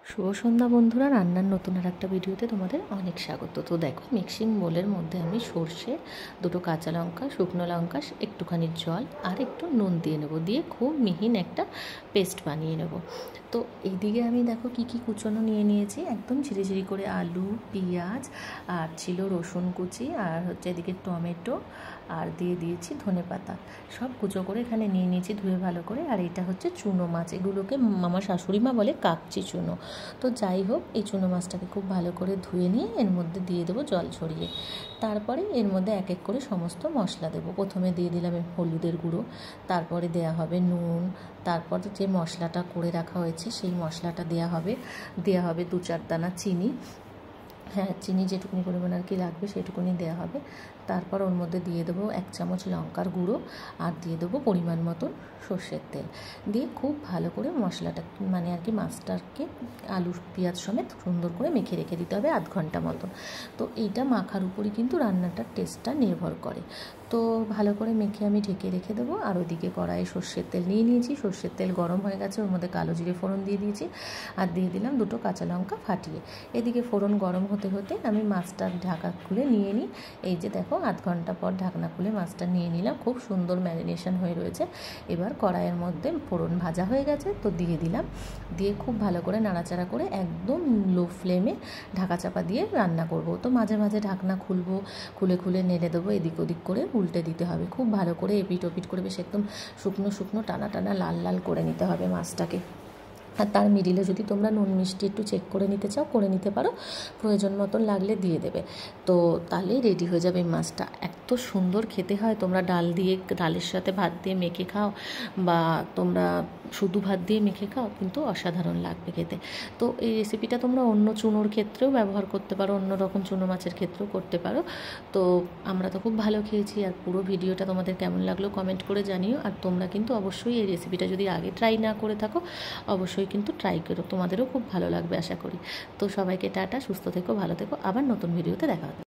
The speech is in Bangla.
শুভ সন্ধ্যা বন্ধুরা, রান্নার নতুন আর একটা ভিডিওতে তোমাদের অনেক স্বাগত। তো দেখো, মিক্সিং বোলের মধ্যে আমি সর্ষে, দুটো কাঁচা লঙ্কা, শুকনো লঙ্কা, একটুখানি জল আর একটু নুন দিয়ে নেবো, দিয়ে খুব মিহিন একটা পেস্ট বানিয়ে নেব। তো এইদিকে আমি দেখো কি কি কুচনো নিয়ে নিয়েছি, একদম ঝিরিঝিরি করে আলু, পেঁয়াজ, আর ছিল রসুন কুচি, আর হচ্ছে এদিকে টমেটো, আর দিয়ে দিয়েছি ধনেপাতা। সব কুচো করে এখানে নিয়ে নিয়েছি, ধুয়ে ভালো করে। আর এটা হচ্ছে চুনো মাছ, এগুলোকে আমার শাশুড়ি মা বলে কাকচি চুনো। তো যাই হোক, এই চুনো মাছটাকে খুব ভালো করে ধুয়ে নিয়ে এর মধ্যে দিয়ে দেবো জল ছড়িয়ে। তারপরে এর মধ্যে এক এক করে সমস্ত মশলা দেবো। প্রথমে দিয়ে দিলাম হলুদের গুঁড়ো, তারপরে দেয়া হবে নুন, তারপর যে মশলাটা করে রাখা হয়েছে সেই মশলাটা দেয়া হবে 2-4 দানা চিনি। হ্যাঁ, চিনি যেটুকুনি পরিমাণ আর কি লাগবে সেটুকুনি দেওয়া হবে। তারপর ওর মধ্যে দিয়ে দেবো 1 চামচ লঙ্কার গুঁড়ো, আর দিয়ে দেবো পরিমাণ মতন সর্ষের তেল। দিয়ে খুব ভালো করে মশলাটা মানে আর কি মাছটাকে আলু পেঁয়াজ সমেত সুন্দর করে মেখে রেখে দিতে হবে আধ ঘন্টা মতন। তো এইটা মাখার উপরই কিন্তু রান্নাটার টেস্টটা নির্ভর করে। তো ভালো করে মেখে আমি ঢেকে রেখে দেবো। আর ওদিকে কড়াইয়ে সর্ষের তেল নিয়ে নিয়েছি, সর্ষের তেল গরম হয়ে গেছে, ওর মধ্যে কালো জিরে ফোড়ন দিয়ে দিয়েছি, আর দিয়ে দিলাম 2টো কাঁচা লঙ্কা ফাটিয়ে। এদিকে ফোড়ন গরম হতে হতে আমি মাছটার ঢাকা খুলে নিয়ে নিই। এই যে দেখো, আধ ঘন্টা পর ঢাকনা খুলে মাছটা নিয়ে নিলাম, খুব সুন্দর ম্যারিনেশন হয়ে রয়েছে। এবার কড়াইয়ের মধ্যে ফোড়ন ভাজা হয়ে গেছে, তো দিয়ে দিলাম, দিয়ে খুব ভালো করে নাড়াচাড়া করে একদম লো ফ্লেমে ঢাকা চাপা দিয়ে রান্না করব। তো মাঝে মাঝে ঢাকনা খুলবো, খুলে নেড়ে দেবো, এদিক ওদিক করে উল্টে দিতে হবে। খুব ভালো করে এপিট ওপিট করে বেশ একদম শুকনো শুকনো টানা টানা লাল লাল করে নিতে হবে মাছটাকে। আর তার মিডিলে যদি তোমরা নুন মিষ্টি একটু চেক করে নিতে চাও করে নিতে পারো, প্রয়োজন মতন লাগলে দিয়ে দেবে। তো তাহলেই রেডি হয়ে যাবে মাছটা। এত সুন্দর খেতে হয়, তোমরা ডালের সাথে ভাত দিয়ে মেখে খাও, বা তোমরা শুধু ভাত দিয়ে মেখে খাও, কিন্তু অসাধারণ লাগবে খেতে। তো এই রেসিপিটা তোমরা অন্য চুনোর ক্ষেত্রেও ব্যবহার করতে পারো, অন্য রকম চুনো মাছের ক্ষেত্রেও করতে পারো। তো আমরা তো খুব ভালো খেয়েছি। আর পুরো ভিডিওটা তোমাদের কেমন লাগলো কমেন্ট করে জানিও। আর তোমরা কিন্তু অবশ্যই এই রেসিপিটা যদি আগে ট্রাই না করে থাকো, অবশ্যই কিন্তু ট্রাই করো, তোমাদেরও খুব ভালো লাগবে আশা করি। তো সবাইকে টাটা, সুস্থ থেকো, ভালো থেকো, আবার নতুন ভিডিওতে দেখা হবে।